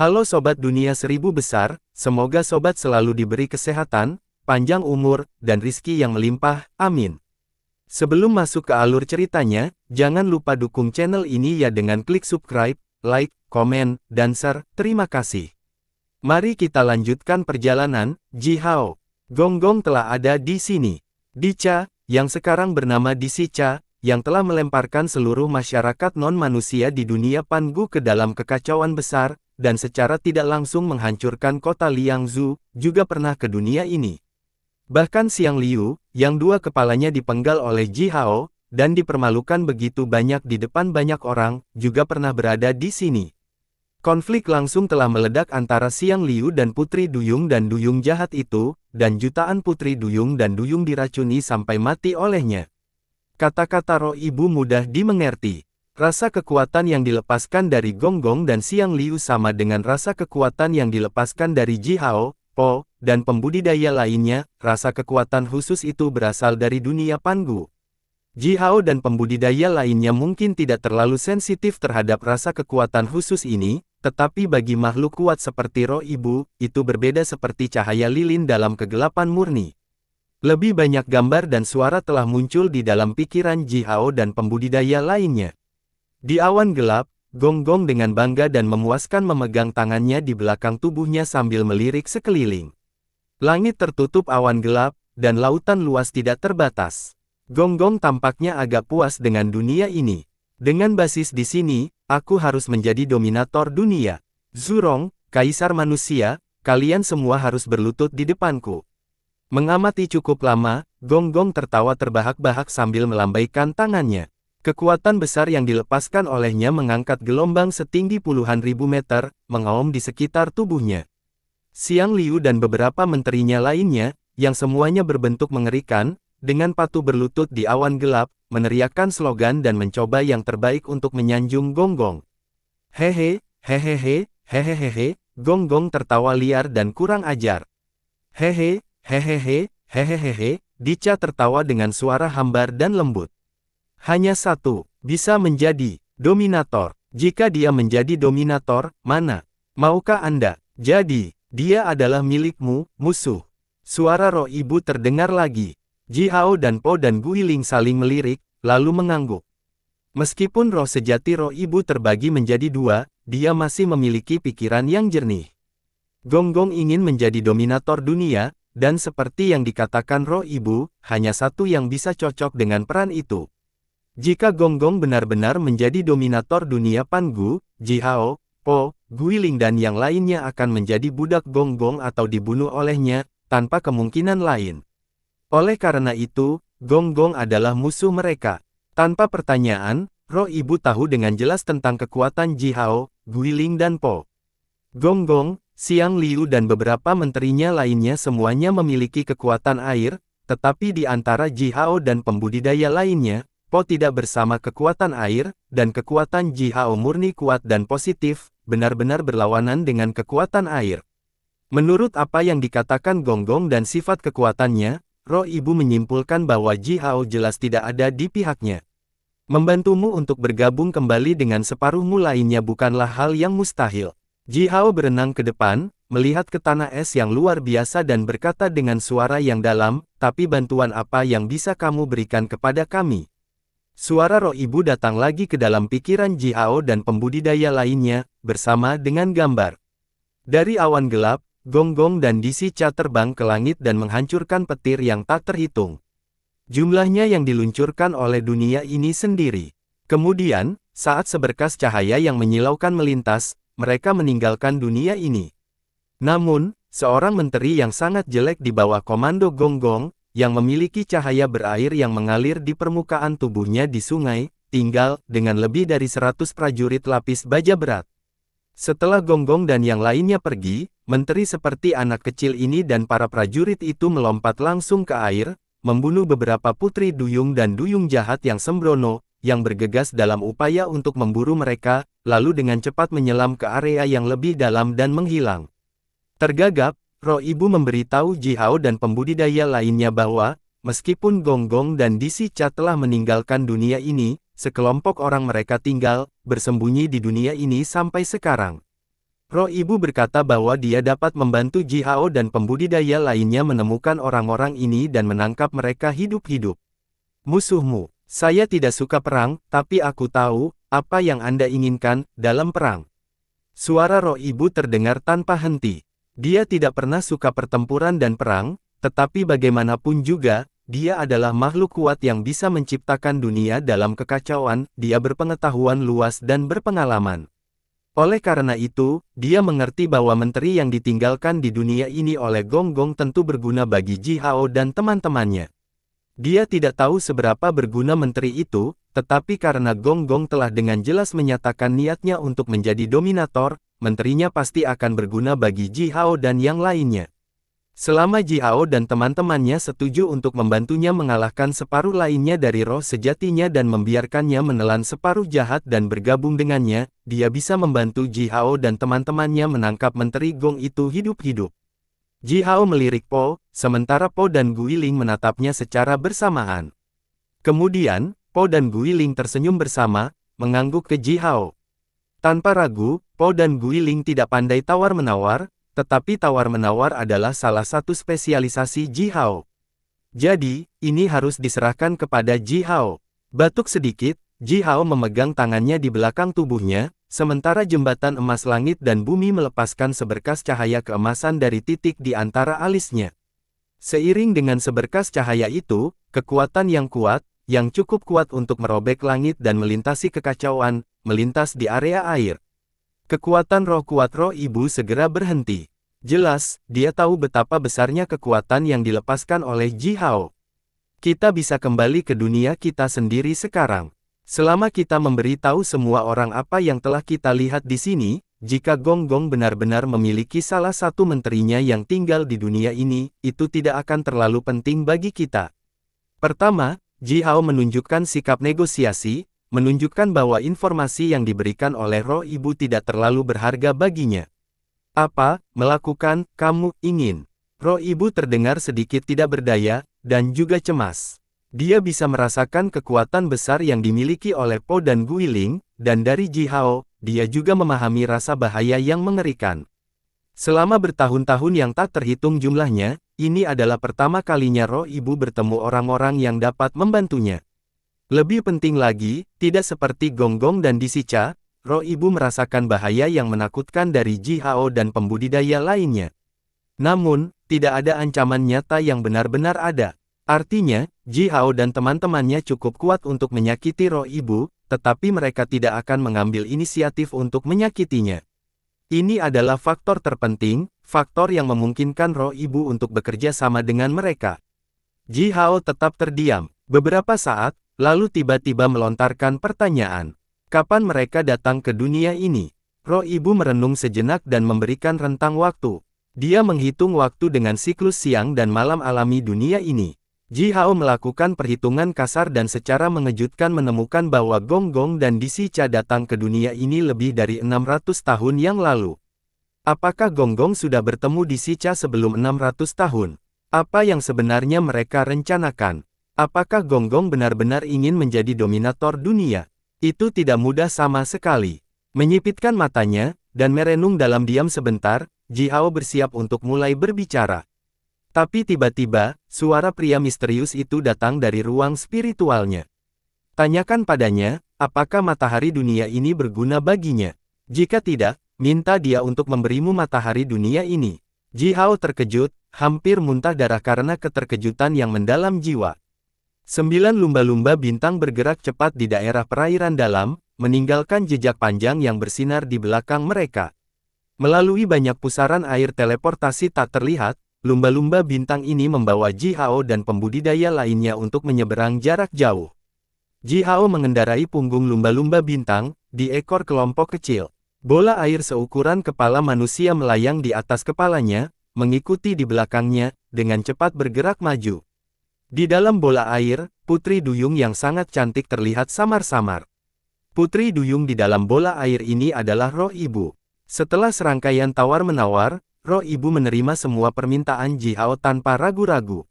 Halo Sobat Dunia Seribu Besar, semoga Sobat selalu diberi kesehatan, panjang umur, dan rizki yang melimpah, amin. Sebelum masuk ke alur ceritanya, jangan lupa dukung channel ini ya dengan klik subscribe, like, komen, dan share, terima kasih. Mari kita lanjutkan perjalanan. Jihao Gonggong telah ada di sini. Dicha, yang sekarang bernama Disicha, yang telah melemparkan seluruh masyarakat non-manusia di dunia Pangu ke dalam kekacauan besar, dan secara tidak langsung menghancurkan kota Liangzhu, juga pernah ke dunia ini. Bahkan Xiang Liu, yang dua kepalanya dipenggal oleh Jihao, dan dipermalukan begitu banyak di depan banyak orang, juga pernah berada di sini. Konflik langsung telah meledak antara Xiang Liu dan Putri Duyung dan Duyung jahat itu, dan jutaan Putri Duyung dan Duyung diracuni sampai mati olehnya. Kata-kata roh ibu mudah dimengerti. Rasa kekuatan yang dilepaskan dari Gonggong dan Xiang Liu sama dengan rasa kekuatan yang dilepaskan dari Jihao, Po, dan pembudidaya lainnya. Rasa kekuatan khusus itu berasal dari dunia Pangu. Jihao dan pembudidaya lainnya mungkin tidak terlalu sensitif terhadap rasa kekuatan khusus ini, tetapi bagi makhluk kuat seperti roh ibu, itu berbeda seperti cahaya lilin dalam kegelapan murni. Lebih banyak gambar dan suara telah muncul di dalam pikiran Jihao dan pembudidaya lainnya. Di awan gelap, Gonggong dengan bangga dan memuaskan memegang tangannya di belakang tubuhnya sambil melirik sekeliling. Langit tertutup awan gelap, dan lautan luas tidak terbatas. Gonggong tampaknya agak puas dengan dunia ini. Dengan basis di sini, aku harus menjadi dominator dunia. Zhurong, kaisar manusia, kalian semua harus berlutut di depanku. Mengamati cukup lama, Gonggong tertawa terbahak-bahak sambil melambaikan tangannya. Kekuatan besar yang dilepaskan olehnya mengangkat gelombang setinggi puluhan ribu meter, mengaum di sekitar tubuhnya. Xiang Liu dan beberapa menterinya lainnya, yang semuanya berbentuk mengerikan, dengan patuh berlutut di awan gelap, meneriakkan slogan dan mencoba yang terbaik untuk menyanjung Gonggong. Hehe, hehehe, hehehehe, Gonggong tertawa liar dan kurang ajar. Hehe, hehehe, hehehehe, Dicha tertawa dengan suara hambar dan lembut. Hanya satu, bisa menjadi dominator. Jika dia menjadi dominator, mana? Maukah Anda? Jadi, dia adalah milikmu, musuh. Suara roh ibu terdengar lagi. Jihao dan Po dan Guiling saling melirik, lalu mengangguk. Meskipun roh sejati roh ibu terbagi menjadi dua, dia masih memiliki pikiran yang jernih. Gonggong ingin menjadi dominator dunia, dan seperti yang dikatakan roh ibu, hanya satu yang bisa cocok dengan peran itu. Jika Gonggong benar-benar menjadi dominator dunia Pangu, Jihao, Po, Guiling dan yang lainnya akan menjadi budak Gonggong atau dibunuh olehnya, tanpa kemungkinan lain. Oleh karena itu, Gonggong adalah musuh mereka. Tanpa pertanyaan, roh ibu tahu dengan jelas tentang kekuatan Jihao, Guiling dan Po. Gonggong, Xiang Liu dan beberapa menterinya lainnya semuanya memiliki kekuatan air, tetapi di antara Jihao dan pembudidaya lainnya, Po tidak bersama kekuatan air, dan kekuatan Jihao murni kuat dan positif, benar-benar berlawanan dengan kekuatan air. Menurut apa yang dikatakan Gonggong dan sifat kekuatannya, roh ibu menyimpulkan bahwa Jihao jelas tidak ada di pihaknya. Membantumu untuk bergabung kembali dengan separuhmu lainnya bukanlah hal yang mustahil. Jihao berenang ke depan, melihat ke tanah es yang luar biasa dan berkata dengan suara yang dalam, tapi bantuan apa yang bisa kamu berikan kepada kami? Suara roh ibu datang lagi ke dalam pikiran Jihao dan pembudidaya lainnya, bersama dengan gambar. Dari awan gelap, Gonggong dan Disicha terbang ke langit dan menghancurkan petir yang tak terhitung. Jumlahnya yang diluncurkan oleh dunia ini sendiri. Kemudian, saat seberkas cahaya yang menyilaukan melintas, mereka meninggalkan dunia ini. Namun, seorang menteri yang sangat jelek di bawah komando Gonggong, yang memiliki cahaya berair yang mengalir di permukaan tubuhnya di sungai, tinggal, dengan lebih dari 100 prajurit lapis baja berat. Setelah Gonggong dan yang lainnya pergi, menteri seperti anak kecil ini dan para prajurit itu melompat langsung ke air, membunuh beberapa putri Duyung dan Duyung jahat yang sembrono, yang bergegas dalam upaya untuk memburu mereka, lalu dengan cepat menyelam ke area yang lebih dalam dan menghilang. Tergagap, roh ibu memberitahu Jihao dan pembudidaya lainnya bahwa, meskipun Gonggong dan Disicha telah meninggalkan dunia ini, sekelompok orang mereka tinggal, bersembunyi di dunia ini sampai sekarang. Roh Ibu berkata bahwa dia dapat membantu Ji Hao dan pembudidaya lainnya menemukan orang-orang ini dan menangkap mereka hidup-hidup. Musuhmu. Saya tidak suka perang, tapi aku tahu apa yang Anda inginkan dalam perang. Suara Roh Ibu terdengar tanpa henti. Dia tidak pernah suka pertempuran dan perang, tetapi bagaimanapun juga, dia adalah makhluk kuat yang bisa menciptakan dunia dalam kekacauan. Dia berpengetahuan luas dan berpengalaman. Oleh karena itu, dia mengerti bahwa menteri yang ditinggalkan di dunia ini oleh Gong Gong tentu berguna bagi Ji Hao dan teman-temannya. Dia tidak tahu seberapa berguna menteri itu, tetapi karena Gong Gong telah dengan jelas menyatakan niatnya untuk menjadi dominator, menterinya pasti akan berguna bagi Ji Hao dan yang lainnya. Selama Ji Hao dan teman-temannya setuju untuk membantunya mengalahkan separuh lainnya dari roh sejatinya dan membiarkannya menelan separuh jahat dan bergabung dengannya, dia bisa membantu Ji Hao dan teman-temannya menangkap menteri Gong itu hidup-hidup. Ji Hao melirik Po, sementara Po dan Guiling menatapnya secara bersamaan. Kemudian, Po dan Guiling tersenyum bersama, mengangguk ke Ji Hao. Tanpa ragu, Po dan Guiling tidak pandai tawar-menawar, tetapi tawar-menawar adalah salah satu spesialisasi Ji Hao. Jadi, ini harus diserahkan kepada Ji Hao. Batuk sedikit, Ji Hao memegang tangannya di belakang tubuhnya, sementara jembatan emas langit dan bumi melepaskan seberkas cahaya keemasan dari titik di antara alisnya. Seiring dengan seberkas cahaya itu, kekuatan yang kuat, yang cukup kuat untuk merobek langit dan melintasi kekacauan, melintas di area air. Kekuatan roh kuat Roh Ibu segera berhenti. Jelas, dia tahu betapa besarnya kekuatan yang dilepaskan oleh Ji Hao. Kita bisa kembali ke dunia kita sendiri sekarang. Selama kita memberi tahu semua orang apa yang telah kita lihat di sini, jika Gong Gong benar-benar memiliki salah satu menterinya yang tinggal di dunia ini, itu tidak akan terlalu penting bagi kita. Pertama, Ji Hao menunjukkan sikap negosiasi, menunjukkan bahwa informasi yang diberikan oleh Roh Ibu tidak terlalu berharga baginya. Apa, melakukan, kamu ingin? Roh Ibu terdengar sedikit tidak berdaya, dan juga cemas. Dia bisa merasakan kekuatan besar yang dimiliki oleh Po dan Guiling, dan dari Ji Hao, dia juga memahami rasa bahaya yang mengerikan. Selama bertahun-tahun yang tak terhitung jumlahnya, ini adalah pertama kalinya Roh Ibu bertemu orang-orang yang dapat membantunya. Lebih penting lagi, tidak seperti Gong Gong dan Disicha, Roh Ibu merasakan bahaya yang menakutkan dari Ji Hao dan pembudidaya lainnya. Namun, tidak ada ancaman nyata yang benar-benar ada. Artinya, Ji Hao dan teman-temannya cukup kuat untuk menyakiti Roh Ibu, tetapi mereka tidak akan mengambil inisiatif untuk menyakitinya. Ini adalah faktor terpenting, faktor yang memungkinkan Roh Ibu untuk bekerja sama dengan mereka. Ji Hao tetap terdiam, beberapa saat, lalu tiba-tiba melontarkan pertanyaan. Kapan mereka datang ke dunia ini? Roh Ibu merenung sejenak dan memberikan rentang waktu. Dia menghitung waktu dengan siklus siang dan malam alami dunia ini. Ji Hao melakukan perhitungan kasar dan secara mengejutkan menemukan bahwa Gong Gong dan Disicha datang ke dunia ini lebih dari 600 tahun yang lalu. Apakah Gong Gong sudah bertemu Disicha sebelum 600 tahun? Apa yang sebenarnya mereka rencanakan? Apakah Gong Gong benar-benar ingin menjadi dominator dunia? Itu tidak mudah sama sekali. Menyipitkan matanya, dan merenung dalam diam sebentar, Ji Hao bersiap untuk mulai berbicara. Tapi tiba-tiba, suara pria misterius itu datang dari ruang spiritualnya. Tanyakan padanya, apakah matahari dunia ini berguna baginya? Jika tidak, minta dia untuk memberimu matahari dunia ini. Ji Hao terkejut, hampir muntah darah karena keterkejutan yang mendalam jiwa. 9 lumba-lumba bintang bergerak cepat di daerah perairan dalam, meninggalkan jejak panjang yang bersinar di belakang mereka. Melalui banyak pusaran air teleportasi tak terlihat, lumba-lumba bintang ini membawa Ji Hao dan pembudidaya lainnya untuk menyeberang jarak jauh. Ji Hao mengendarai punggung lumba-lumba bintang, di ekor kelompok kecil. Bola air seukuran kepala manusia melayang di atas kepalanya, mengikuti di belakangnya, dengan cepat bergerak maju. Di dalam bola air, Putri Duyung yang sangat cantik terlihat samar-samar. Putri Duyung di dalam bola air ini adalah Roh Ibu. Setelah serangkaian tawar-menawar, Roh Ibu menerima semua permintaan Ji Hao tanpa ragu-ragu.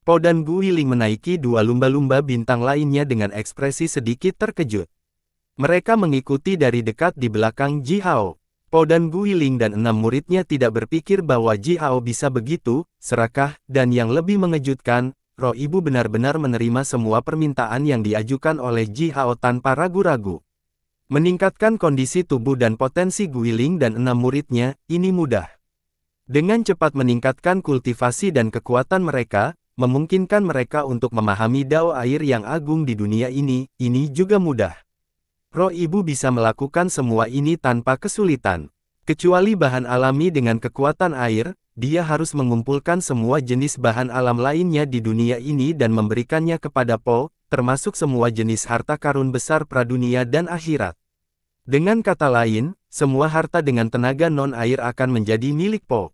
Po dan Guiling menaiki 2 lumba-lumba bintang lainnya dengan ekspresi sedikit terkejut. Mereka mengikuti dari dekat di belakang Ji Hao. Po dan Guiling dan 6 muridnya tidak berpikir bahwa Ji Hao bisa begitu serakah, dan yang lebih mengejutkan, roh ibu benar-benar menerima semua permintaan yang diajukan oleh Ji Hao tanpa ragu-ragu. Meningkatkan kondisi tubuh dan potensi Guiling dan 6 muridnya, ini mudah. Dengan cepat meningkatkan kultivasi dan kekuatan mereka, memungkinkan mereka untuk memahami dao air yang agung di dunia ini juga mudah. Roh ibu bisa melakukan semua ini tanpa kesulitan. Kecuali bahan alami dengan kekuatan air, dia harus mengumpulkan semua jenis bahan alam lainnya di dunia ini dan memberikannya kepada Po, termasuk semua jenis harta karun besar pradunia dan akhirat. Dengan kata lain, semua harta dengan tenaga non-air akan menjadi milik Po.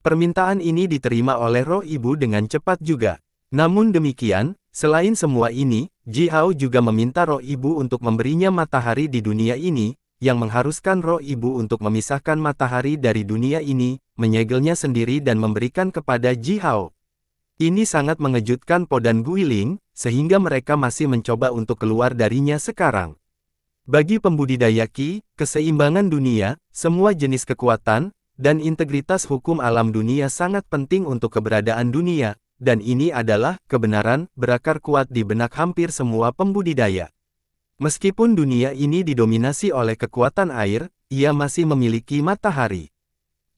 Permintaan ini diterima oleh roh ibu dengan cepat juga. Namun demikian, selain semua ini, Ji Hao juga meminta roh ibu untuk memberinya matahari di dunia ini, yang mengharuskan roh ibu untuk memisahkan matahari dari dunia ini, menyegelnya sendiri dan memberikan kepada Ji Hao. Ini sangat mengejutkan Po dan Guiling, sehingga mereka masih mencoba untuk keluar darinya sekarang. Bagi pembudidaya Qi, keseimbangan dunia, semua jenis kekuatan, dan integritas hukum alam dunia sangat penting untuk keberadaan dunia. Dan ini adalah kebenaran berakar kuat di benak hampir semua pembudidaya. Meskipun dunia ini didominasi oleh kekuatan air, ia masih memiliki matahari.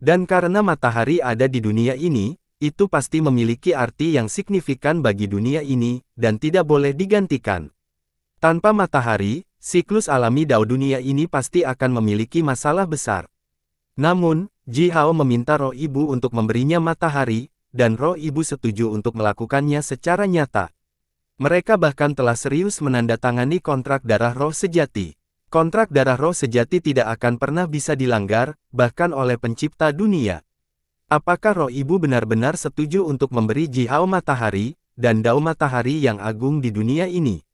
Dan karena matahari ada di dunia ini, itu pasti memiliki arti yang signifikan bagi dunia ini, dan tidak boleh digantikan. Tanpa matahari, siklus alami dao dunia ini pasti akan memiliki masalah besar. Namun, Ji Hao meminta roh ibu untuk memberinya matahari, dan roh ibu setuju untuk melakukannya secara nyata. Mereka bahkan telah serius menandatangani kontrak darah roh sejati. Kontrak darah roh sejati tidak akan pernah bisa dilanggar, bahkan oleh pencipta dunia. Apakah roh ibu benar-benar setuju untuk memberi Ji Hao matahari, dan dao matahari yang agung di dunia ini?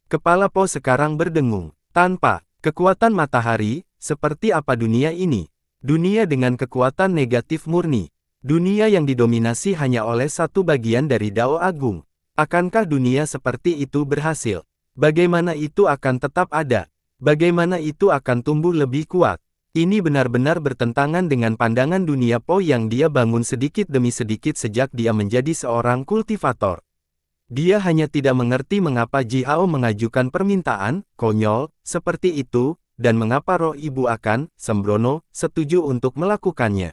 Kepala Po sekarang berdengung. Tanpa kekuatan matahari, seperti apa dunia ini? Dunia dengan kekuatan negatif murni. Dunia yang didominasi hanya oleh satu bagian dari dao agung. Akankah dunia seperti itu berhasil? Bagaimana itu akan tetap ada? Bagaimana itu akan tumbuh lebih kuat? Ini benar-benar bertentangan dengan pandangan dunia Po yang dia bangun sedikit demi sedikit sejak dia menjadi seorang kultivator. Dia hanya tidak mengerti mengapa Ji Hao mengajukan permintaan konyol seperti itu, dan mengapa roh ibu akan sembrono setuju untuk melakukannya.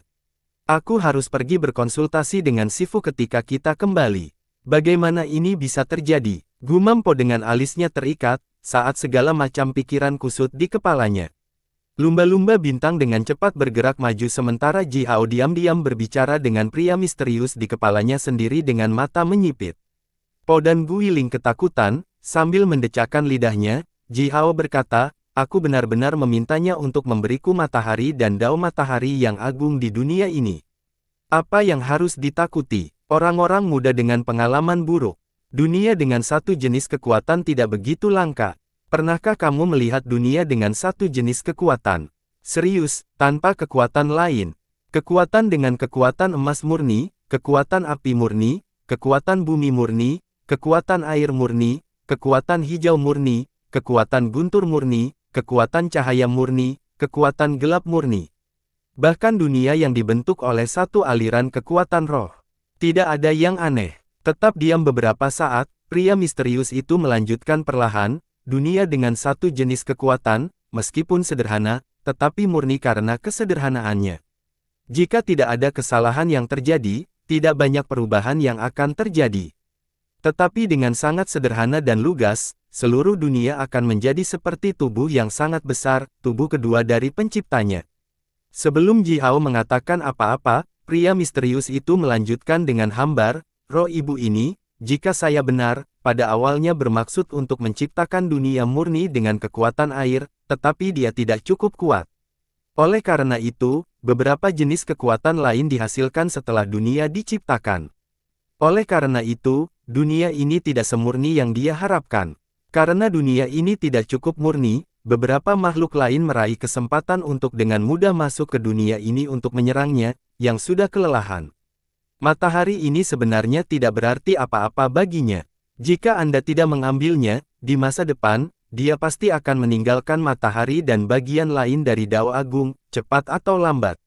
Aku harus pergi berkonsultasi dengan Sifu ketika kita kembali. Bagaimana ini bisa terjadi? Gumam Po dengan alisnya terikat, saat segala macam pikiran kusut di kepalanya. Lumba-lumba bintang dengan cepat bergerak maju sementara Ji Hao diam-diam berbicara dengan pria misterius di kepalanya sendiri dengan mata menyipit. Po dan Guiling ketakutan, sambil mendecakkan lidahnya, Ji Hao berkata, aku benar-benar memintanya untuk memberiku matahari dan dao matahari yang agung di dunia ini. Apa yang harus ditakuti? Orang-orang muda dengan pengalaman buruk. Dunia dengan satu jenis kekuatan tidak begitu langka. Pernahkah kamu melihat dunia dengan satu jenis kekuatan? Serius, tanpa kekuatan lain. Kekuatan dengan kekuatan emas murni, kekuatan api murni, kekuatan bumi murni, kekuatan air murni, kekuatan hijau murni, kekuatan guntur murni, kekuatan cahaya murni, kekuatan gelap murni. Bahkan dunia yang dibentuk oleh satu aliran kekuatan roh. Tidak ada yang aneh. Tetap diam beberapa saat, pria misterius itu melanjutkan perlahan, dunia dengan satu jenis kekuatan, meskipun sederhana, tetapi murni karena kesederhanaannya. Jika tidak ada kesalahan yang terjadi, tidak banyak perubahan yang akan terjadi. Tetapi dengan sangat sederhana dan lugas, seluruh dunia akan menjadi seperti tubuh yang sangat besar, tubuh kedua dari penciptanya. Sebelum Ji Hao mengatakan apa-apa, pria misterius itu melanjutkan dengan hambar, roh ibu ini, jika saya benar, pada awalnya bermaksud untuk menciptakan dunia murni dengan kekuatan air, tetapi dia tidak cukup kuat. Oleh karena itu, beberapa jenis kekuatan lain dihasilkan setelah dunia diciptakan. Oleh karena itu, dunia ini tidak semurni yang dia harapkan. Karena dunia ini tidak cukup murni, beberapa makhluk lain meraih kesempatan untuk dengan mudah masuk ke dunia ini untuk menyerangnya, yang sudah kelelahan. Matahari ini sebenarnya tidak berarti apa-apa baginya. Jika Anda tidak mengambilnya, di masa depan, dia pasti akan meninggalkan matahari dan bagian lain dari Dao Agung, cepat atau lambat.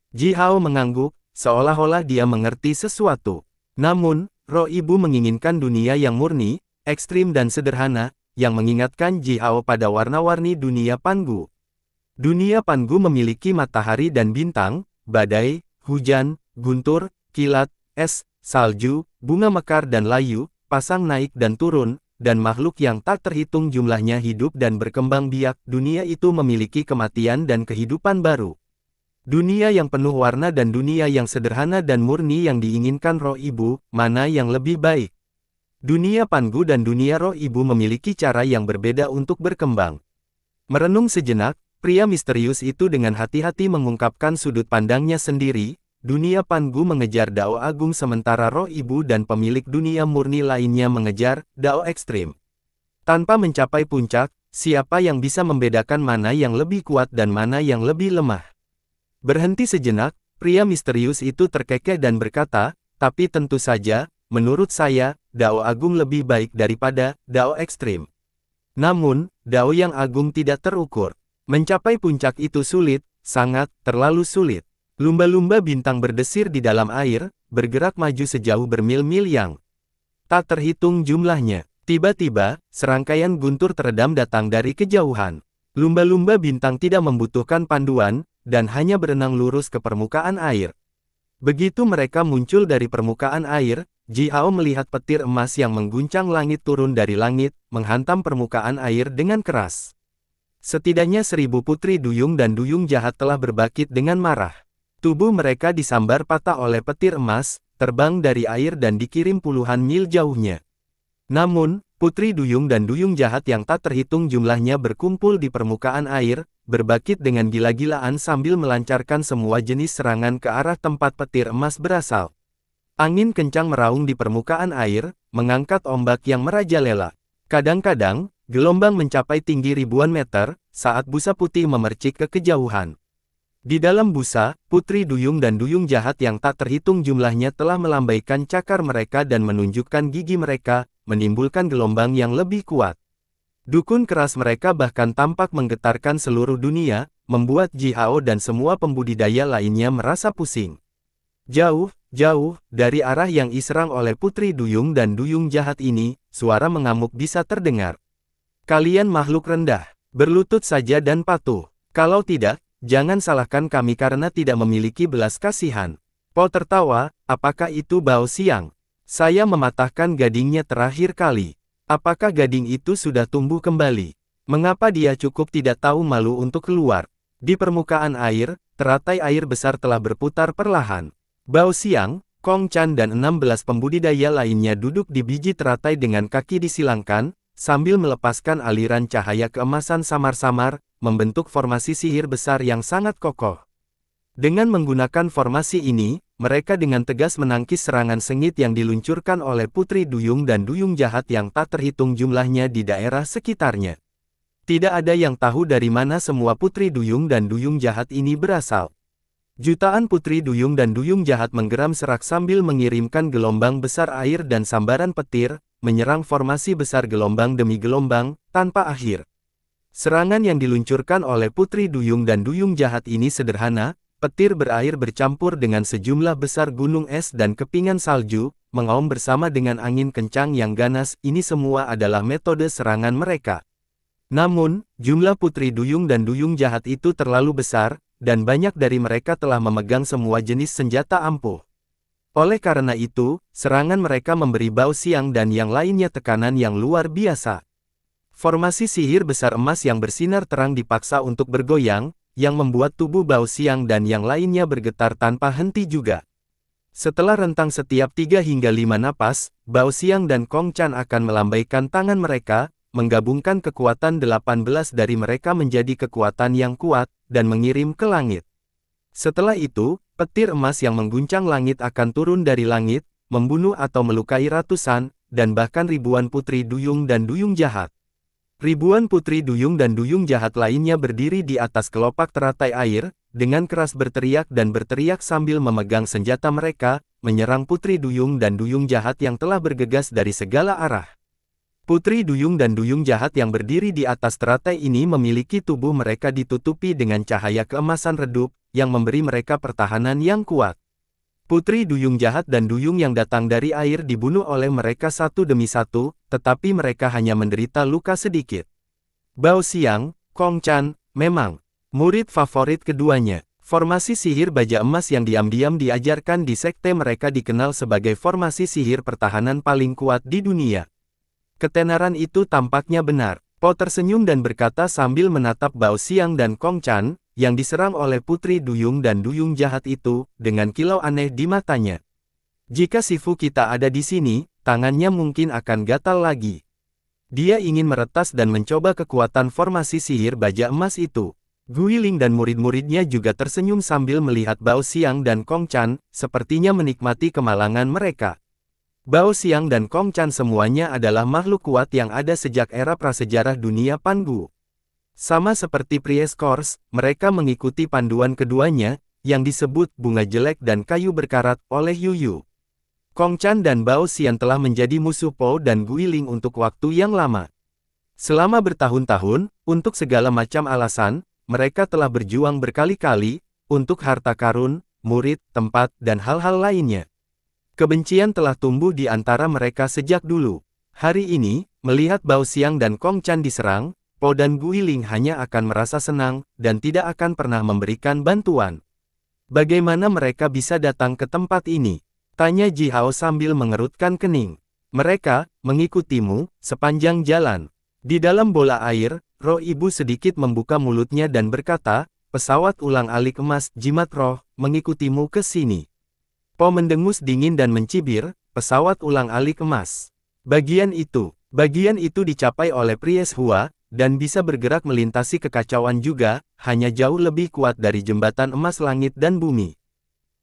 Ji Hao mengangguk, seolah-olah dia mengerti sesuatu. Namun, roh ibu menginginkan dunia yang murni, ekstrim dan sederhana, yang mengingatkan Ji Hao pada warna-warni dunia Pangu. Dunia Pangu memiliki matahari dan bintang, badai, hujan, guntur, kilat, es, salju, bunga mekar dan layu, pasang naik dan turun, dan makhluk yang tak terhitung jumlahnya hidup dan berkembang biak. Dunia itu memiliki kematian dan kehidupan baru. Dunia yang penuh warna dan dunia yang sederhana dan murni yang diinginkan roh ibu, mana yang lebih baik? Dunia Pangu dan dunia roh ibu memiliki cara yang berbeda untuk berkembang. Merenung sejenak, pria misterius itu dengan hati-hati mengungkapkan sudut pandangnya sendiri. Dunia Pangu mengejar Dao Agung sementara roh ibu dan pemilik dunia murni lainnya mengejar Dao ekstrim. Tanpa mencapai puncak, siapa yang bisa membedakan mana yang lebih kuat dan mana yang lebih lemah? Berhenti sejenak, pria misterius itu terkekeh dan berkata, tapi tentu saja, menurut saya, Dao Agung lebih baik daripada Dao ekstrim. Namun, Dao yang agung tidak terukur. Mencapai puncak itu sulit, sangat, terlalu sulit. Lumba-lumba bintang berdesir di dalam air, bergerak maju sejauh bermil-mil yang tak terhitung jumlahnya. Tiba-tiba, serangkaian guntur teredam datang dari kejauhan. Lumba-lumba bintang tidak membutuhkan panduan, dan hanya berenang lurus ke permukaan air. Begitu mereka muncul dari permukaan air, Ji Hao melihat petir emas yang mengguncang langit turun dari langit, menghantam permukaan air dengan keras. Setidaknya 1000 putri duyung dan duyung jahat telah berbakit dengan marah. Tubuh mereka disambar patah oleh petir emas, terbang dari air dan dikirim puluhan mil jauhnya. Namun, putri duyung dan duyung jahat yang tak terhitung jumlahnya berkumpul di permukaan air, berbakit dengan gila-gilaan sambil melancarkan semua jenis serangan ke arah tempat petir emas berasal. Angin kencang meraung di permukaan air, mengangkat ombak yang merajalela. Kadang-kadang, gelombang mencapai tinggi ribuan meter, saat busa putih memercik ke kejauhan. Di dalam busa, putri duyung dan duyung jahat yang tak terhitung jumlahnya telah melambaikan cakar mereka dan menunjukkan gigi mereka, menimbulkan gelombang yang lebih kuat. Dukun keras mereka bahkan tampak menggetarkan seluruh dunia, membuat Ji Hao dan semua pembudidaya lainnya merasa pusing. Jauh, jauh, dari arah yang diserang oleh putri duyung dan duyung jahat ini, suara mengamuk bisa terdengar. Kalian makhluk rendah, berlutut saja dan patuh. Kalau tidak, jangan salahkan kami karena tidak memiliki belas kasihan. Po tertawa, apakah itu Bao Xiang? Saya mematahkan gadingnya terakhir kali. Apakah gading itu sudah tumbuh kembali? Mengapa dia cukup tidak tahu malu untuk keluar? Di permukaan air, teratai air besar telah berputar perlahan. Bao Xiang, Kong Chan dan 16 pembudidaya lainnya duduk di biji teratai dengan kaki disilangkan, sambil melepaskan aliran cahaya keemasan samar-samar, membentuk formasi sihir besar yang sangat kokoh. Dengan menggunakan formasi ini, mereka dengan tegas menangkis serangan sengit yang diluncurkan oleh putri duyung dan duyung jahat yang tak terhitung jumlahnya di daerah sekitarnya. Tidak ada yang tahu dari mana semua putri duyung dan duyung jahat ini berasal. Jutaan putri duyung dan duyung jahat menggeram serak sambil mengirimkan gelombang besar air dan sambaran petir, menyerang formasi besar gelombang demi gelombang, tanpa akhir. Serangan yang diluncurkan oleh putri duyung dan duyung jahat ini sederhana, petir berair bercampur dengan sejumlah besar gunung es dan kepingan salju, mengaum bersama dengan angin kencang yang ganas. Ini semua adalah metode serangan mereka. Namun, jumlah putri duyung dan duyung jahat itu terlalu besar, dan banyak dari mereka telah memegang semua jenis senjata ampuh. Oleh karena itu, serangan mereka memberi Bao Xiang dan yang lainnya tekanan yang luar biasa. Formasi sihir besar emas yang bersinar terang dipaksa untuk bergoyang, yang membuat tubuh Bao Xiang dan yang lainnya bergetar tanpa henti juga. Setelah rentang setiap 3 hingga 5 napas, Bao Xiang dan Kong Chan akan melambaikan tangan mereka, menggabungkan kekuatan 18 dari mereka menjadi kekuatan yang kuat, dan mengirim ke langit. Setelah itu, petir emas yang mengguncang langit akan turun dari langit, membunuh atau melukai ratusan, dan bahkan ribuan putri duyung dan duyung jahat. Ribuan putri duyung dan duyung jahat lainnya berdiri di atas kelopak teratai air, dengan keras berteriak dan berteriak sambil memegang senjata mereka, menyerang putri duyung dan duyung jahat yang telah bergegas dari segala arah. Putri Duyung dan Duyung Jahat yang berdiri di atas teratai ini memiliki tubuh mereka ditutupi dengan cahaya keemasan redup, yang memberi mereka pertahanan yang kuat. Putri Duyung Jahat dan Duyung yang datang dari air dibunuh oleh mereka satu demi satu, tetapi mereka hanya menderita luka sedikit. Bao Xiang, Kong Chan, memang murid favorit keduanya. Formasi sihir baja emas yang diam-diam diajarkan di sekte mereka dikenal sebagai formasi sihir pertahanan paling kuat di dunia. Ketenaran itu tampaknya benar. Po tersenyum dan berkata sambil menatap Bao Xiang dan Kong Chan, yang diserang oleh Putri Duyung dan Duyung Jahat itu, dengan kilau aneh di matanya. Jika Sifu kita ada di sini, tangannya mungkin akan gatal lagi. Dia ingin meretas dan mencoba kekuatan formasi sihir baja emas itu. Guiling dan murid-muridnya juga tersenyum sambil melihat Bao Xiang dan Kong Chan, sepertinya menikmati kemalangan mereka. Bao Xiang dan Kong Chan semuanya adalah makhluk kuat yang ada sejak era prasejarah dunia Pangu. Sama seperti Priest Course, mereka mengikuti panduan keduanya, yang disebut bunga jelek dan kayu berkarat oleh Yuyu. Kong Chan dan Bao Xiang telah menjadi musuh Po dan Guiling untuk waktu yang lama. Selama bertahun-tahun, untuk segala macam alasan, mereka telah berjuang berkali-kali, untuk harta karun, murid, tempat, dan hal-hal lainnya. Kebencian telah tumbuh di antara mereka sejak dulu. Hari ini, melihat Bao Xiang dan Kong Chan diserang, Po dan Guiling hanya akan merasa senang, dan tidak akan pernah memberikan bantuan. Bagaimana mereka bisa datang ke tempat ini? Tanya Ji Hao sambil mengerutkan kening. Mereka mengikutimu sepanjang jalan. Di dalam bola air, roh ibu sedikit membuka mulutnya dan berkata, pesawat ulang-alik emas jimat roh, mengikutimu ke sini. Po mendengus dingin dan mencibir, pesawat ulang-alik emas. Bagian itu dicapai oleh Priest Hua, dan bisa bergerak melintasi kekacauan juga, hanya jauh lebih kuat dari jembatan emas langit dan bumi.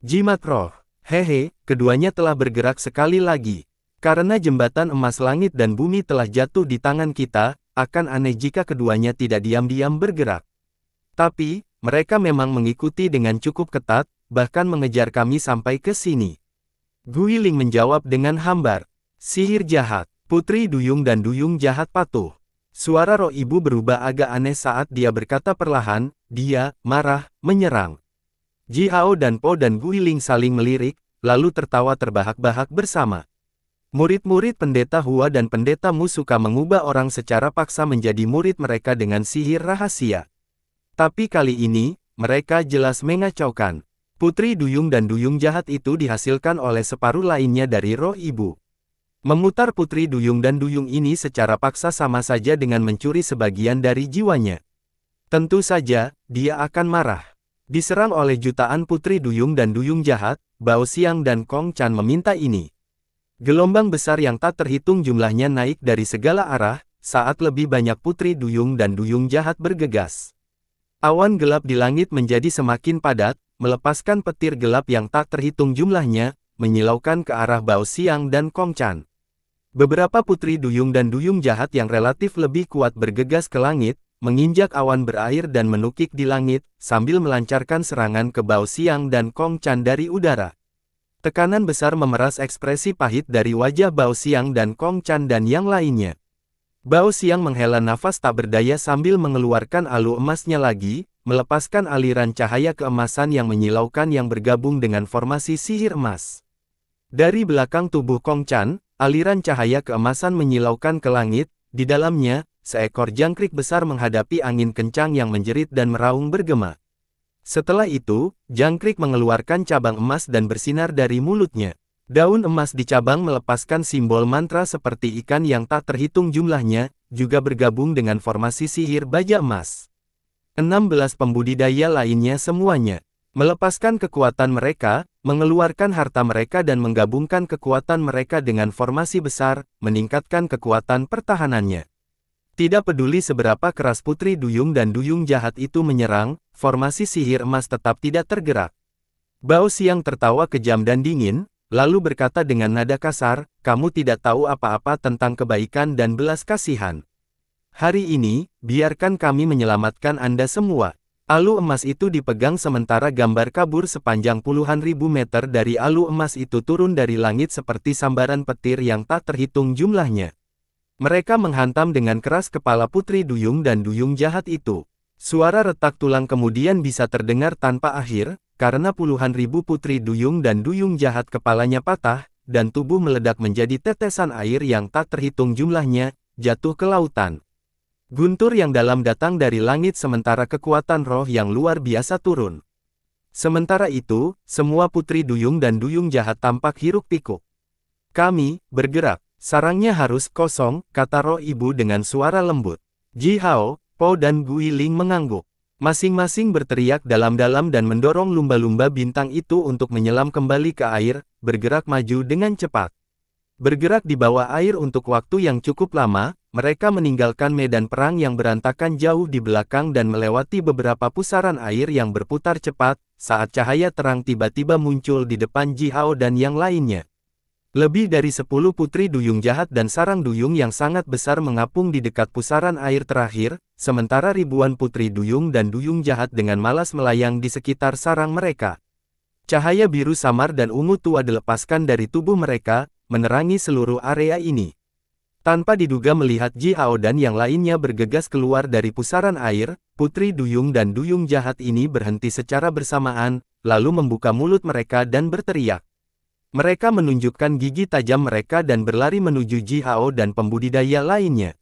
Jimat roh, hehe, keduanya telah bergerak sekali lagi. Karena jembatan emas langit dan bumi telah jatuh di tangan kita, akan aneh jika keduanya tidak diam-diam bergerak. Tapi, mereka memang mengikuti dengan cukup ketat, bahkan mengejar kami sampai ke sini. Guiling menjawab dengan hambar. Sihir jahat. Putri Duyung dan Duyung Jahat patuh. Suara roh ibu berubah agak aneh saat dia berkata perlahan, dia, marah, menyerang. Ji Hao dan Po dan Guiling saling melirik, lalu tertawa terbahak-bahak bersama. Murid-murid pendeta Hua dan pendeta Mu suka mengubah orang secara paksa menjadi murid mereka dengan sihir rahasia. Tapi kali ini, mereka jelas mengacaukan. Putri Duyung dan Duyung Jahat itu dihasilkan oleh separuh lainnya dari roh ibu. Memutar Putri Duyung dan Duyung ini secara paksa sama saja dengan mencuri sebagian dari jiwanya. Tentu saja, dia akan marah. Diserang oleh jutaan Putri Duyung dan Duyung Jahat, Bao Xiang dan Kong Chan meminta ini. Gelombang besar yang tak terhitung jumlahnya naik dari segala arah, saat lebih banyak Putri Duyung dan Duyung Jahat bergegas. Awan gelap di langit menjadi semakin padat, melepaskan petir gelap yang tak terhitung jumlahnya, menyilaukan ke arah Bao Xiang dan Kong Chan. Beberapa Putri Duyung dan Duyung Jahat yang relatif lebih kuat bergegas ke langit, menginjak awan berair dan menukik di langit, sambil melancarkan serangan ke Bao Xiang dan Kong Chan dari udara. Tekanan besar memeras ekspresi pahit dari wajah Bao Xiang dan Kong Chan dan yang lainnya. Bao Xiang menghela nafas tak berdaya sambil mengeluarkan alu emasnya lagi, melepaskan aliran cahaya keemasan yang menyilaukan yang bergabung dengan formasi sihir emas. Dari belakang tubuh Kong Chan, aliran cahaya keemasan menyilaukan ke langit, di dalamnya, seekor jangkrik besar menghadapi angin kencang yang menjerit dan meraung bergema. Setelah itu, jangkrik mengeluarkan cabang emas dan bersinar dari mulutnya. Daun emas di cabang melepaskan simbol mantra seperti ikan yang tak terhitung jumlahnya, juga bergabung dengan formasi sihir baja emas. 16 pembudidaya lainnya semuanya melepaskan kekuatan mereka, mengeluarkan harta mereka dan menggabungkan kekuatan mereka dengan formasi besar, meningkatkan kekuatan pertahanannya. Tidak peduli seberapa keras Putri Duyung dan Duyung Jahat itu menyerang, formasi sihir emas tetap tidak tergerak. Bao Xiang tertawa kejam dan dingin, lalu berkata dengan nada kasar, kamu tidak tahu apa-apa tentang kebaikan dan belas kasihan. Hari ini, biarkan kami menyelamatkan Anda semua. Alu emas itu dipegang sementara gambar kabur sepanjang puluhan ribu meter dari alu emas itu turun dari langit seperti sambaran petir yang tak terhitung jumlahnya. Mereka menghantam dengan keras kepala Putri Duyung dan Duyung jahat itu. Suara retak tulang kemudian bisa terdengar tanpa akhir, karena puluhan ribu Putri Duyung dan Duyung jahat kepalanya patah, dan tubuh meledak menjadi tetesan air yang tak terhitung jumlahnya, jatuh ke lautan. Guntur yang dalam datang dari langit sementara kekuatan roh yang luar biasa turun. Sementara itu, semua Putri Duyung dan Duyung jahat tampak hiruk-pikuk. Kami, bergerak. Sarangnya harus kosong, kata roh ibu dengan suara lembut. Ji Hao, Po dan Gui Ling mengangguk. Masing-masing berteriak dalam-dalam dan mendorong lumba-lumba bintang itu untuk menyelam kembali ke air, bergerak maju dengan cepat. Bergerak di bawah air untuk waktu yang cukup lama, mereka meninggalkan medan perang yang berantakan jauh di belakang dan melewati beberapa pusaran air yang berputar cepat, saat cahaya terang tiba-tiba muncul di depan Ji Hao dan yang lainnya. Lebih dari 10 Putri Duyung jahat dan sarang duyung yang sangat besar mengapung di dekat pusaran air terakhir, sementara ribuan Putri Duyung dan Duyung jahat dengan malas melayang di sekitar sarang mereka. Cahaya biru samar dan ungu tua dilepaskan dari tubuh mereka, menerangi seluruh area ini. Tanpa diduga melihat Ji Hao dan yang lainnya bergegas keluar dari pusaran air, Putri Duyung dan Duyung jahat ini berhenti secara bersamaan, lalu membuka mulut mereka dan berteriak. Mereka menunjukkan gigi tajam mereka dan berlari menuju Ji Hao dan pembudidaya lainnya.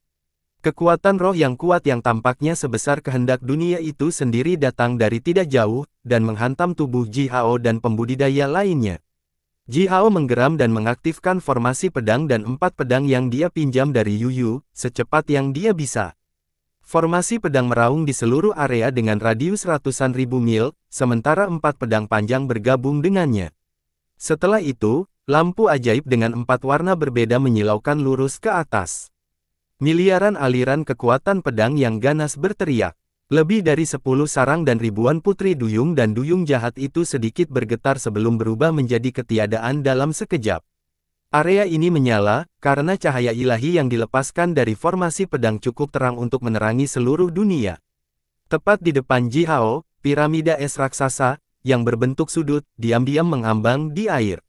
Kekuatan roh yang kuat yang tampaknya sebesar kehendak dunia itu sendiri datang dari tidak jauh, dan menghantam tubuh Ji Hao dan pembudidaya lainnya. Ji Hao menggeram dan mengaktifkan formasi pedang dan 4 pedang yang dia pinjam dari Yuyu, secepat yang dia bisa. Formasi pedang meraung di seluruh area dengan radius ratusan ribu mil, sementara 4 pedang panjang bergabung dengannya. Setelah itu, lampu ajaib dengan 4 warna berbeda menyilaukan lurus ke atas. Miliaran aliran kekuatan pedang yang ganas berteriak. Lebih dari 10 sarang dan ribuan Putri Duyung dan Duyung jahat itu sedikit bergetar sebelum berubah menjadi ketiadaan dalam sekejap. Area ini menyala, karena cahaya ilahi yang dilepaskan dari formasi pedang cukup terang untuk menerangi seluruh dunia. Tepat di depan Ji Hao, piramida es raksasa, yang berbentuk sudut, diam-diam mengambang di air.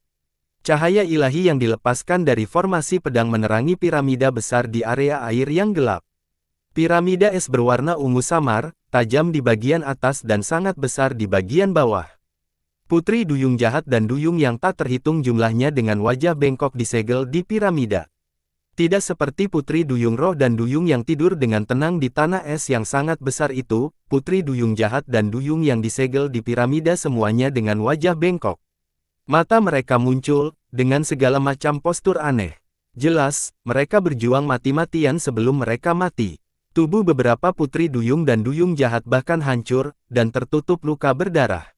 Cahaya ilahi yang dilepaskan dari formasi pedang menerangi piramida besar di area air yang gelap. Piramida es berwarna ungu samar, tajam di bagian atas dan sangat besar di bagian bawah. Putri Duyung jahat dan Duyung yang tak terhitung jumlahnya dengan wajah bengkok disegel di piramida. Tidak seperti Putri Duyung roh dan Duyung yang tidur dengan tenang di tanah es yang sangat besar itu, Putri Duyung jahat dan Duyung yang disegel di piramida semuanya dengan wajah bengkok. Mata mereka muncul, dengan segala macam postur aneh. Jelas, mereka berjuang mati-matian sebelum mereka mati. Tubuh beberapa Putri Duyung dan Duyung jahat bahkan hancur, dan tertutup luka berdarah.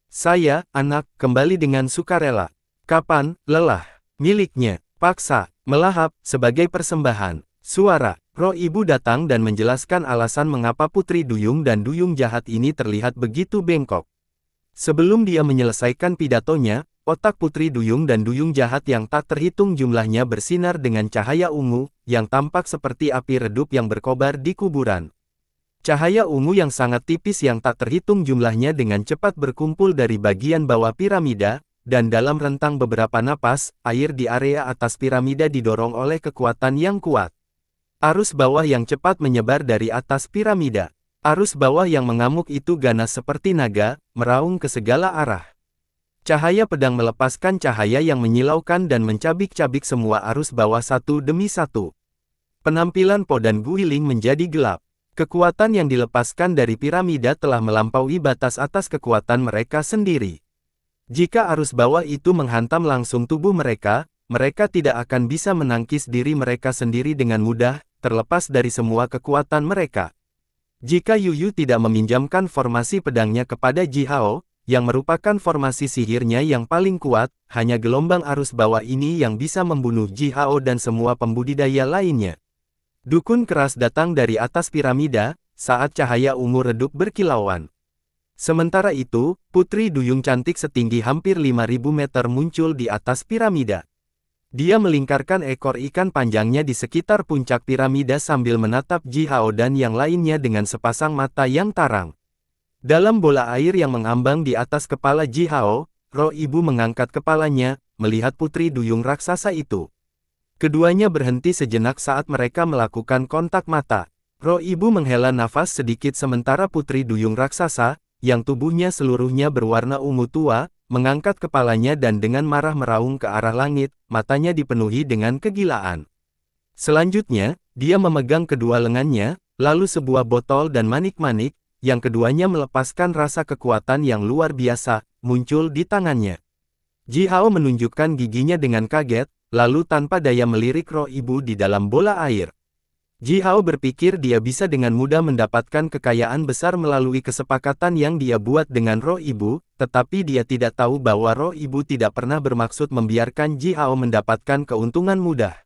Saya, anak, kembali dengan sukarela. Kapan, lelah, miliknya, paksa, melahap, sebagai persembahan. Suara roh ibu datang dan menjelaskan alasan mengapa Putri Duyung dan Duyung jahat ini terlihat begitu bengkok. Sebelum dia menyelesaikan pidatonya, otak Putri Duyung dan Duyung jahat yang tak terhitung jumlahnya bersinar dengan cahaya ungu, yang tampak seperti api redup yang berkobar di kuburan. Cahaya ungu yang sangat tipis yang tak terhitung jumlahnya dengan cepat berkumpul dari bagian bawah piramida, dan dalam rentang beberapa napas, air di area atas piramida didorong oleh kekuatan yang kuat. Arus bawah yang cepat menyebar dari atas piramida. Arus bawah yang mengamuk itu ganas seperti naga, meraung ke segala arah. Cahaya pedang melepaskan cahaya yang menyilaukan dan mencabik-cabik semua arus bawah satu demi satu. Penampilan Po dan Gui Ling menjadi gelap. Kekuatan yang dilepaskan dari piramida telah melampaui batas atas kekuatan mereka sendiri. Jika arus bawah itu menghantam langsung tubuh mereka, mereka tidak akan bisa menangkis diri mereka sendiri dengan mudah, terlepas dari semua kekuatan mereka. Jika Yuyu tidak meminjamkan formasi pedangnya kepada Ji Hao, yang merupakan formasi sihirnya yang paling kuat, hanya gelombang arus bawah ini yang bisa membunuh Ji Hao dan semua pembudidaya lainnya. Dukun keras datang dari atas piramida, saat cahaya ungu redup berkilauan. Sementara itu, Putri Duyung cantik setinggi hampir 5.000 meter muncul di atas piramida. Dia melingkarkan ekor ikan panjangnya di sekitar puncak piramida sambil menatap Ji Hao dan yang lainnya dengan sepasang mata yang tarang. Dalam bola air yang mengambang di atas kepala Ji Hao, roh ibu mengangkat kepalanya, melihat Putri Duyung raksasa itu. Keduanya berhenti sejenak saat mereka melakukan kontak mata. Roh ibu menghela nafas sedikit sementara putri duyung raksasa, yang tubuhnya seluruhnya berwarna ungu tua, mengangkat kepalanya dan dengan marah meraung ke arah langit, matanya dipenuhi dengan kegilaan. Selanjutnya, dia memegang kedua lengannya, lalu sebuah botol dan manik-manik, yang keduanya melepaskan rasa kekuatan yang luar biasa, muncul di tangannya. Ji Hao menunjukkan giginya dengan kaget, lalu tanpa daya melirik roh ibu di dalam bola air. Ji Hao berpikir dia bisa dengan mudah mendapatkan kekayaan besar melalui kesepakatan yang dia buat dengan roh ibu, tetapi dia tidak tahu bahwa roh ibu tidak pernah bermaksud membiarkan Ji Hao mendapatkan keuntungan mudah.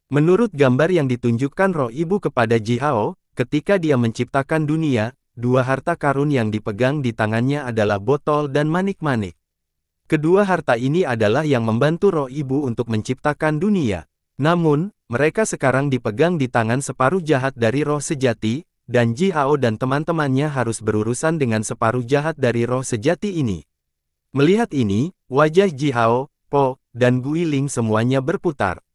Menurut gambar yang ditunjukkan roh ibu kepada Ji Hao, ketika dia menciptakan dunia, dua harta karun yang dipegang di tangannya adalah botol dan manik-manik. Kedua harta ini adalah yang membantu roh ibu untuk menciptakan dunia. Namun, mereka sekarang dipegang di tangan separuh jahat dari roh sejati, dan Ji Hao dan teman-temannya harus berurusan dengan separuh jahat dari roh sejati ini. Melihat ini, wajah Ji Hao, Po, dan Guiling semuanya berputar.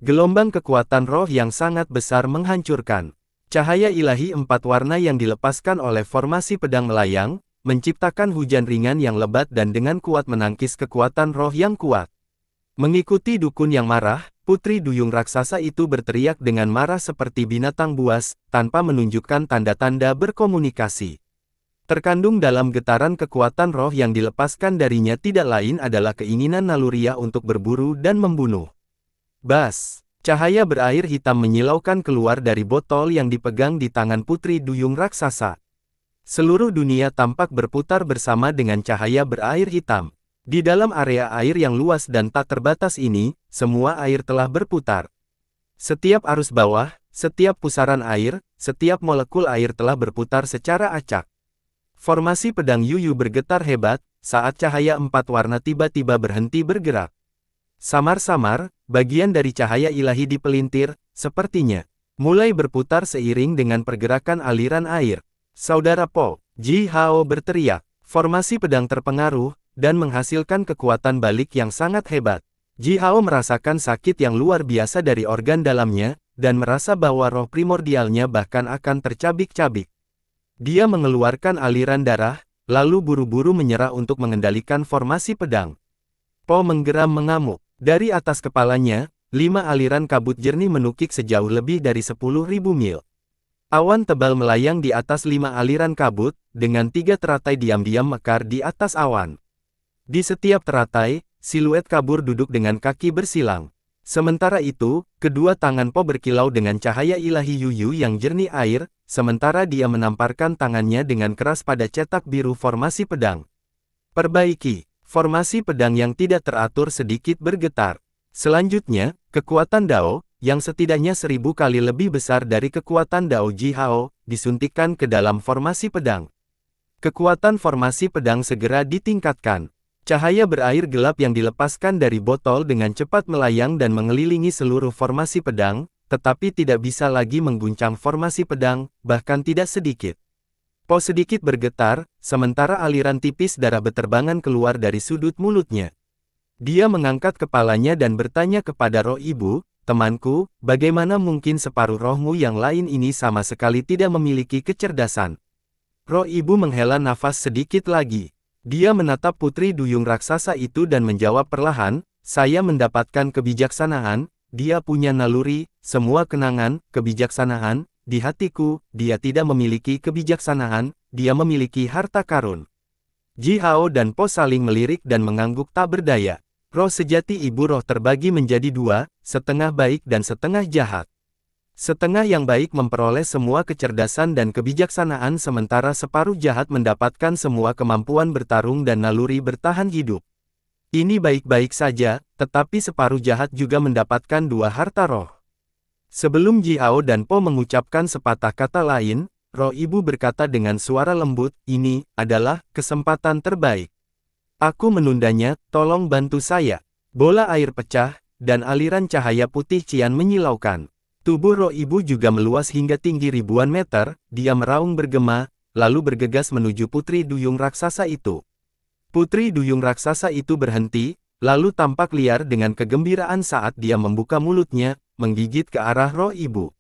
Gelombang kekuatan roh yang sangat besar menghancurkan. Cahaya ilahi 4 warna yang dilepaskan oleh formasi pedang melayang, menciptakan hujan ringan yang lebat dan dengan kuat menangkis kekuatan roh yang kuat. Mengikuti dukun yang marah, putri duyung raksasa itu berteriak dengan marah seperti binatang buas, tanpa menunjukkan tanda-tanda berkomunikasi. Terkandung dalam getaran kekuatan roh yang dilepaskan darinya tidak lain adalah keinginan naluriah untuk berburu dan membunuh. Bas! Cahaya berair hitam menyilaukan keluar dari botol yang dipegang di tangan putri duyung raksasa. Seluruh dunia tampak berputar bersama dengan cahaya berair hitam. Di dalam area air yang luas dan tak terbatas ini, semua air telah berputar. Setiap arus bawah, setiap pusaran air, setiap molekul air telah berputar secara acak. Formasi pedang Yuyu bergetar hebat, saat cahaya 4 warna tiba-tiba berhenti bergerak. Samar-samar, bagian dari cahaya ilahi dipelintir, sepertinya mulai berputar seiring dengan pergerakan aliran air. Saudara Po, Ji Hao berteriak. Formasi pedang terpengaruh, dan menghasilkan kekuatan balik yang sangat hebat. Ji Hao merasakan sakit yang luar biasa dari organ dalamnya, dan merasa bahwa roh primordialnya bahkan akan tercabik-cabik. Dia mengeluarkan aliran darah, lalu buru-buru menyerah untuk mengendalikan formasi pedang. Po menggeram mengamuk. Dari atas kepalanya, 5 aliran kabut jernih menukik sejauh lebih dari 10.000 mil. Awan tebal melayang di atas 5 aliran kabut, dengan 3 teratai diam-diam mekar di atas awan. Di setiap teratai, siluet kabur duduk dengan kaki bersilang. Sementara itu, kedua tangan Po berkilau dengan cahaya ilahi Yuyu yang jernih air, sementara dia menamparkan tangannya dengan keras pada cetak biru formasi pedang. Perbaiki. Formasi pedang yang tidak teratur sedikit bergetar. Selanjutnya, kekuatan Dao, yang setidaknya 1000 kali lebih besar dari kekuatan Dao Ji Hao, disuntikkan ke dalam formasi pedang. Kekuatan formasi pedang segera ditingkatkan. Cahaya berair gelap yang dilepaskan dari botol dengan cepat melayang dan mengelilingi seluruh formasi pedang, tetapi tidak bisa lagi mengguncang formasi pedang, bahkan tidak sedikit. Po sedikit bergetar, sementara aliran tipis darah beterbangan keluar dari sudut mulutnya. Dia mengangkat kepalanya dan bertanya kepada roh ibu, "Temanku, bagaimana mungkin separuh rohmu yang lain ini sama sekali tidak memiliki kecerdasan?" Roh ibu menghela nafas sedikit lagi. Dia menatap putri duyung raksasa itu dan menjawab perlahan, "Saya mendapatkan kebijaksanaan, dia punya naluri, semua kenangan, kebijaksanaan, di hatiku, dia tidak memiliki kebijaksanaan, dia memiliki harta karun." Ji Hao dan Po saling melirik dan mengangguk tak berdaya. Roh sejati ibu roh terbagi menjadi 2, setengah baik dan setengah jahat. Setengah yang baik memperoleh semua kecerdasan dan kebijaksanaan sementara separuh jahat mendapatkan semua kemampuan bertarung dan naluri bertahan hidup. Ini baik-baik saja, tetapi separuh jahat juga mendapatkan 2 harta roh. Sebelum Ji Hao dan Po mengucapkan sepatah kata lain, roh ibu berkata dengan suara lembut, "Ini adalah kesempatan terbaik. Aku menundanya, tolong bantu saya." Bola air pecah, dan aliran cahaya putih cian menyilaukan. Tubuh roh ibu juga meluas hingga tinggi ribuan meter, dia meraung bergema, lalu bergegas menuju putri duyung raksasa itu. Putri duyung raksasa itu berhenti, lalu tampak liar dengan kegembiraan saat dia membuka mulutnya, menggigit ke arah roh ibu.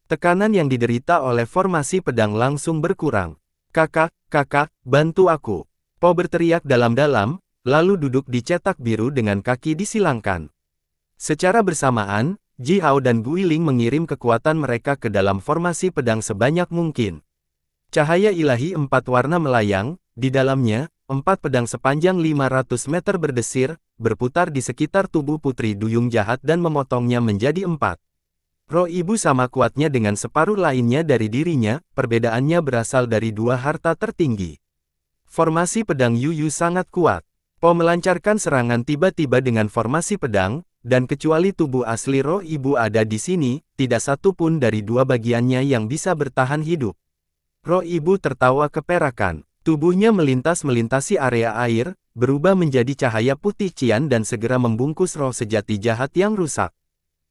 Tekanan yang diderita oleh formasi pedang langsung berkurang. Kakak, bantu aku. Po berteriak dalam-dalam, lalu duduk di cetak biru dengan kaki disilangkan. Secara bersamaan, Ji Hao dan Guiling mengirim kekuatan mereka ke dalam formasi pedang sebanyak mungkin. Cahaya ilahi 4 warna melayang, di dalamnya, 4 pedang sepanjang 500 meter berdesir, berputar di sekitar tubuh Putri Duyung Jahat dan memotongnya menjadi 4. Roh ibu sama kuatnya dengan separuh lainnya dari dirinya, perbedaannya berasal dari 2 harta tertinggi. Formasi pedang Yuyu sangat kuat. Po melancarkan serangan tiba-tiba dengan formasi pedang, dan kecuali tubuh asli roh ibu ada di sini, tidak satu pun dari 2 bagiannya yang bisa bertahan hidup. Roh ibu tertawa keperakan. Tubuhnya melintasi area air, berubah menjadi cahaya putih cian dan segera membungkus roh sejati jahat yang rusak.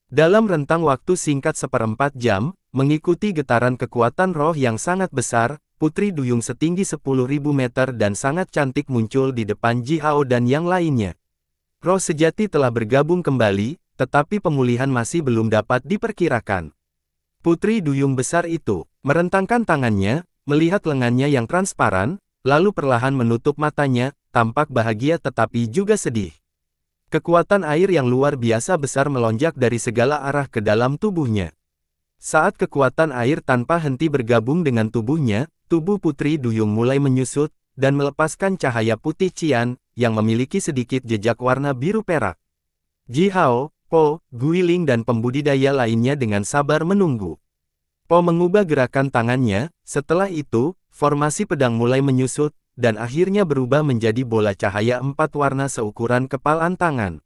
Dalam rentang waktu singkat 1/4 jam, mengikuti getaran kekuatan roh yang sangat besar, Putri Duyung setinggi 10.000 meter dan sangat cantik muncul di depan Ji Hao dan yang lainnya. Roh sejati telah bergabung kembali, tetapi pemulihan masih belum dapat diperkirakan. Putri Duyung besar itu merentangkan tangannya, melihat lengannya yang transparan, lalu perlahan menutup matanya, tampak bahagia tetapi juga sedih. Kekuatan air yang luar biasa besar melonjak dari segala arah ke dalam tubuhnya. Saat kekuatan air tanpa henti bergabung dengan tubuhnya, tubuh Putri Duyung mulai menyusut, dan melepaskan cahaya putih cian, yang memiliki sedikit jejak warna biru perak. Ji Hao, Po, Guiling dan pembudidaya lainnya dengan sabar menunggu. Po mengubah gerakan tangannya, setelah itu, formasi pedang mulai menyusut, dan akhirnya berubah menjadi bola cahaya 4 warna seukuran kepalan tangan.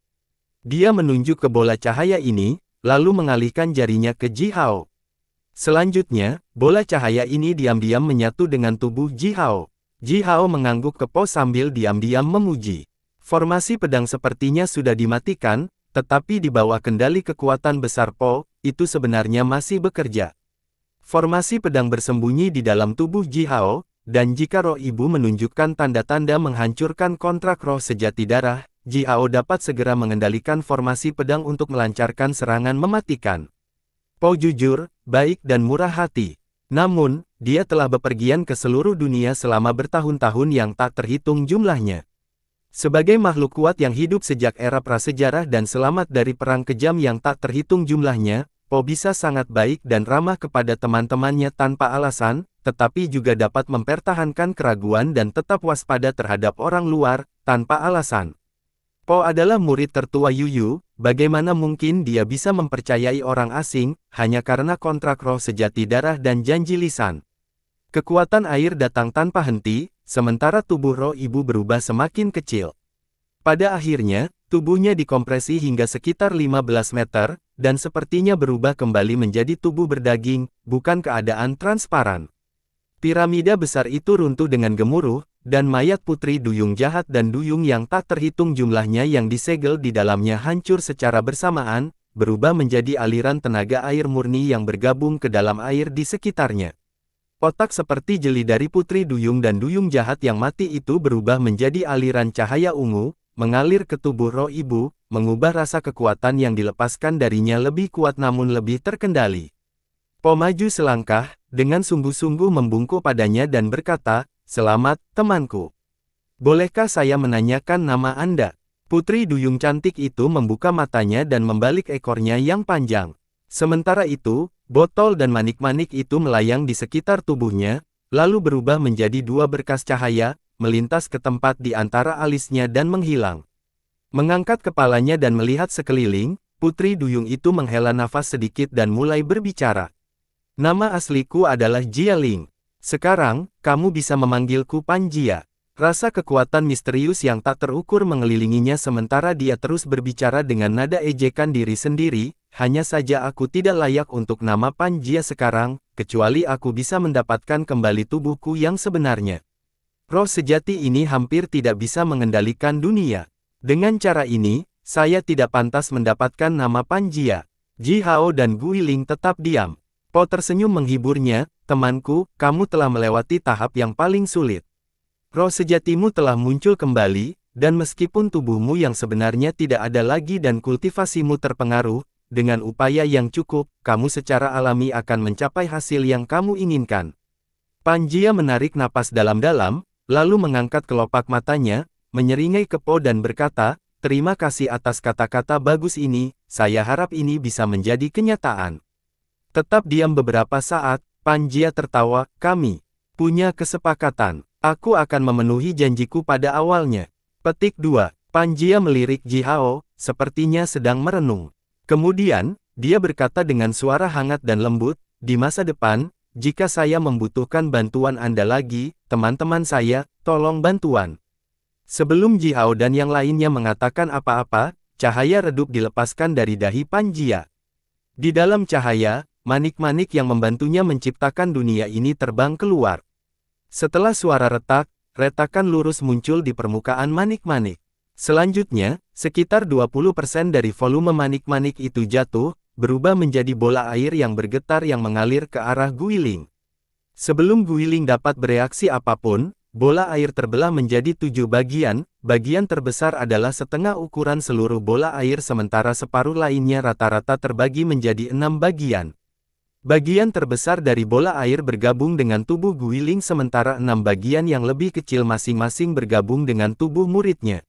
Dia menunjuk ke bola cahaya ini, lalu mengalihkan jarinya ke Ji Hao. Selanjutnya, bola cahaya ini diam-diam menyatu dengan tubuh Ji Hao. Ji Hao mengangguk ke Po sambil diam-diam memuji. Formasi pedang sepertinya sudah dimatikan, tetapi di bawah kendali kekuatan besar Po, itu sebenarnya masih bekerja. Formasi pedang bersembunyi di dalam tubuh Ji Hao, dan jika roh ibu menunjukkan tanda-tanda menghancurkan kontrak roh sejati darah, Ji Hao dapat segera mengendalikan formasi pedang untuk melancarkan serangan mematikan. Po jujur, baik dan murah hati. Namun, dia telah bepergian ke seluruh dunia selama bertahun-tahun yang tak terhitung jumlahnya. Sebagai makhluk kuat yang hidup sejak era prasejarah dan selamat dari perang kejam yang tak terhitung jumlahnya, Po bisa sangat baik dan ramah kepada teman-temannya tanpa alasan, tetapi juga dapat mempertahankan keraguan dan tetap waspada terhadap orang luar, tanpa alasan. Po adalah murid tertua Yuyu, bagaimana mungkin dia bisa mempercayai orang asing, hanya karena kontrak roh sejati darah dan janji lisan. Kekuatan air datang tanpa henti, sementara tubuh roh ibu berubah semakin kecil. Pada akhirnya, tubuhnya dikompresi hingga sekitar 15 meter, dan sepertinya berubah kembali menjadi tubuh berdaging, bukan keadaan transparan. Piramida besar itu runtuh dengan gemuruh, dan mayat Putri Duyung Jahat dan Duyung yang tak terhitung jumlahnya yang disegel di dalamnya hancur secara bersamaan, berubah menjadi aliran tenaga air murni yang bergabung ke dalam air di sekitarnya. Otak seperti jeli dari Putri Duyung dan Duyung Jahat yang mati itu berubah menjadi aliran cahaya ungu, mengalir ke tubuh roh ibu, mengubah rasa kekuatan yang dilepaskan darinya lebih kuat namun lebih terkendali. Po maju selangkah, dengan sungguh-sungguh membungkuk padanya dan berkata, "Selamat, temanku. Bolehkah saya menanyakan nama Anda?" Putri Duyung cantik itu membuka matanya dan membalik ekornya yang panjang. Sementara itu, botol dan manik-manik itu melayang di sekitar tubuhnya, lalu berubah menjadi 2 berkas cahaya, melintas ke tempat di antara alisnya dan menghilang. Mengangkat kepalanya dan melihat sekeliling, Putri Duyung itu menghela nafas sedikit dan mulai berbicara. "Nama asliku adalah Jia Ling. Sekarang, kamu bisa memanggilku Pan Jia." Rasa kekuatan misterius yang tak terukur mengelilinginya sementara dia terus berbicara dengan nada ejekan diri sendiri, "Hanya saja aku tidak layak untuk nama Pan Jia sekarang, kecuali aku bisa mendapatkan kembali tubuhku yang sebenarnya. Roh sejati ini hampir tidak bisa mengendalikan dunia. Dengan cara ini, saya tidak pantas mendapatkan nama Pan Jia." Ji Hao dan Guiling tetap diam. Po tersenyum menghiburnya, "Temanku, kamu telah melewati tahap yang paling sulit. Roh sejatimu telah muncul kembali, Dan meskipun tubuhmu yang sebenarnya tidak ada lagi dan kultivasimu terpengaruh, dengan upaya yang cukup, kamu secara alami akan mencapai hasil yang kamu inginkan. Panjia menarik napas dalam-dalam, lalu mengangkat kelopak matanya, menyeringai ke Po dan berkata, "Terima kasih atas kata-kata bagus ini, saya harap ini bisa menjadi kenyataan." Tetap diam beberapa saat, Panjia tertawa, "Kami punya kesepakatan. Aku akan memenuhi janjiku pada awalnya." Petik 2. Panjia melirik Ji Hao, sepertinya sedang merenung. Kemudian, dia berkata dengan suara hangat dan lembut, "Di masa depan, jika saya membutuhkan bantuan Anda lagi, teman-teman saya, tolong bantuan." Sebelum Ji Hao dan yang lainnya mengatakan apa-apa, cahaya redup dilepaskan dari dahi Panjia. Di dalam cahaya, manik-manik yang membantunya menciptakan dunia ini terbang keluar. Setelah suara retak, retakan lurus muncul di permukaan manik-manik. Selanjutnya, sekitar 20% dari volume manik-manik itu jatuh, berubah menjadi bola air yang bergetar yang mengalir ke arah Guiling. Sebelum Guiling dapat bereaksi apapun, bola air terbelah menjadi 7 bagian, bagian terbesar adalah setengah ukuran seluruh bola air sementara separuh lainnya rata-rata terbagi menjadi 6 bagian. Bagian terbesar dari bola air bergabung dengan tubuh Guiling sementara 6 bagian yang lebih kecil masing-masing bergabung dengan tubuh muridnya.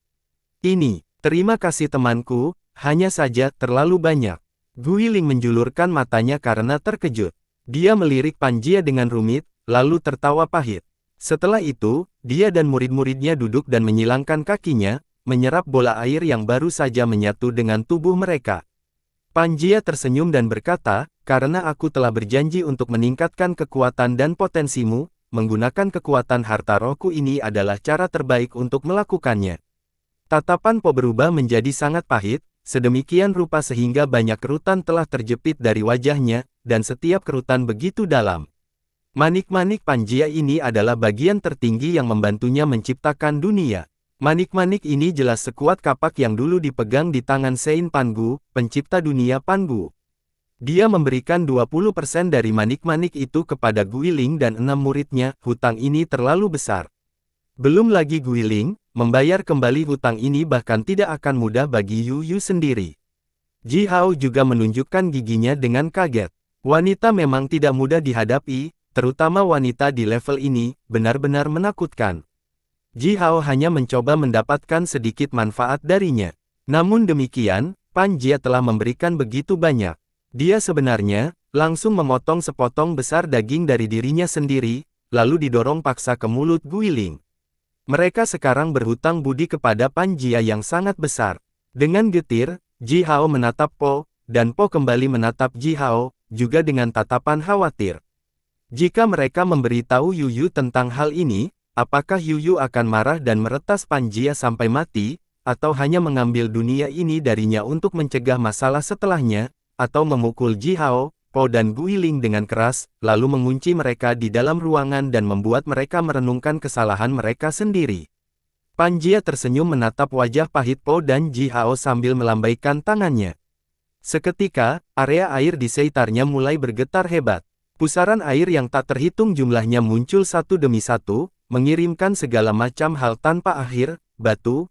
"Ini, terima kasih temanku, hanya saja terlalu banyak." Guiling menjulurkan matanya karena terkejut. Dia melirik Panjia dengan rumit, lalu tertawa pahit. Setelah itu, dia dan murid-muridnya duduk dan menyilangkan kakinya, menyerap bola air yang baru saja menyatu dengan tubuh mereka. Panjia tersenyum dan berkata, "Karena aku telah berjanji untuk meningkatkan kekuatan dan potensimu, menggunakan kekuatan harta rohku ini adalah cara terbaik untuk melakukannya." Tatapan Po berubah menjadi sangat pahit, sedemikian rupa sehingga banyak kerutan telah terjepit dari wajahnya, dan setiap kerutan begitu dalam. Manik-manik Panjia ini adalah bagian tertinggi yang membantunya menciptakan dunia. Manik-manik ini jelas sekuat kapak yang dulu dipegang di tangan Sein Pangu, pencipta dunia Pangu. Dia memberikan 20% dari manik-manik itu kepada Guiling dan 6 muridnya. Hutang ini terlalu besar. Belum lagi Guiling, membayar kembali hutang ini bahkan tidak akan mudah bagi Yu Yu sendiri. Ji Hao juga menunjukkan giginya dengan kaget. Wanita memang tidak mudah dihadapi, terutama wanita di level ini, benar-benar menakutkan. Ji Hao hanya mencoba mendapatkan sedikit manfaat darinya. Namun demikian, Panjia telah memberikan begitu banyak. Dia sebenarnya langsung memotong sepotong besar daging dari dirinya sendiri, lalu didorong paksa ke mulut Guiling. Mereka sekarang berhutang budi kepada Panjia yang sangat besar. Dengan getir, Ji Hao menatap Po, dan Po kembali menatap Ji Hao, juga dengan tatapan khawatir. Jika mereka memberitahu Yu Yu tentang hal ini, apakah Yu Yu akan marah dan meretas Panjia sampai mati, atau hanya mengambil dunia ini darinya untuk mencegah masalah setelahnya, atau memukul Ji Hao, Po dan Guiling dengan keras, lalu mengunci mereka di dalam ruangan dan membuat mereka merenungkan kesalahan mereka sendiri. Panjia tersenyum menatap wajah pahit Po dan Ji Hao sambil melambaikan tangannya. Seketika, area air di sekitarnya mulai bergetar hebat. Pusaran air yang tak terhitung jumlahnya muncul satu demi satu, mengirimkan segala macam hal tanpa akhir, batu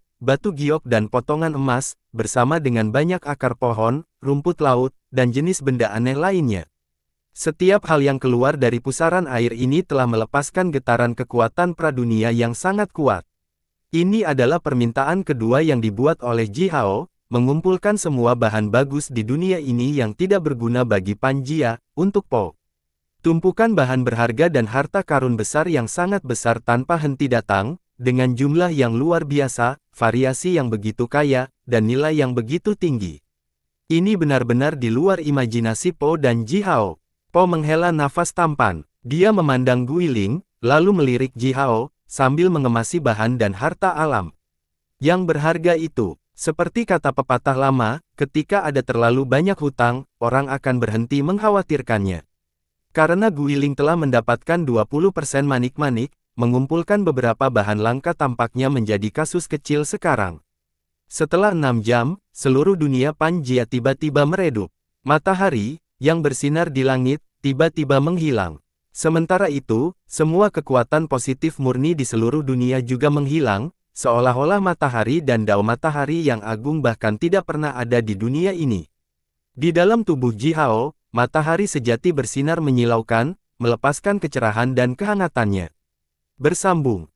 giok dan potongan emas, bersama dengan banyak akar pohon, rumput laut, dan jenis benda aneh lainnya. Setiap hal yang keluar dari pusaran air ini telah melepaskan getaran kekuatan pradunia yang sangat kuat. Ini adalah permintaan kedua yang dibuat oleh Ji Hao, mengumpulkan semua bahan bagus di dunia ini yang tidak berguna bagi Panjia, untuk Po. Tumpukan bahan berharga dan harta karun besar yang sangat besar tanpa henti datang, dengan jumlah yang luar biasa, variasi yang begitu kaya, dan nilai yang begitu tinggi. Ini benar-benar di luar imajinasi Po dan Ji Hao. Po menghela nafas tampan. Dia memandang Guiling, lalu melirik Ji Hao, sambil mengemasi bahan dan harta alam yang berharga itu. Seperti kata pepatah lama, ketika ada terlalu banyak hutang, orang akan berhenti mengkhawatirkannya. Karena Guiling telah mendapatkan 20% manik-manik, mengumpulkan beberapa bahan langka tampaknya menjadi kasus kecil sekarang. Setelah 6 jam, seluruh dunia Panjia tiba-tiba meredup. Matahari, yang bersinar di langit, tiba-tiba menghilang. Sementara itu, semua kekuatan positif murni di seluruh dunia juga menghilang, seolah-olah matahari dan dao matahari yang agung bahkan tidak pernah ada di dunia ini. Di dalam tubuh Ji Hao, matahari sejati bersinar menyilaukan, melepaskan kecerahan dan kehangatannya. Bersambung.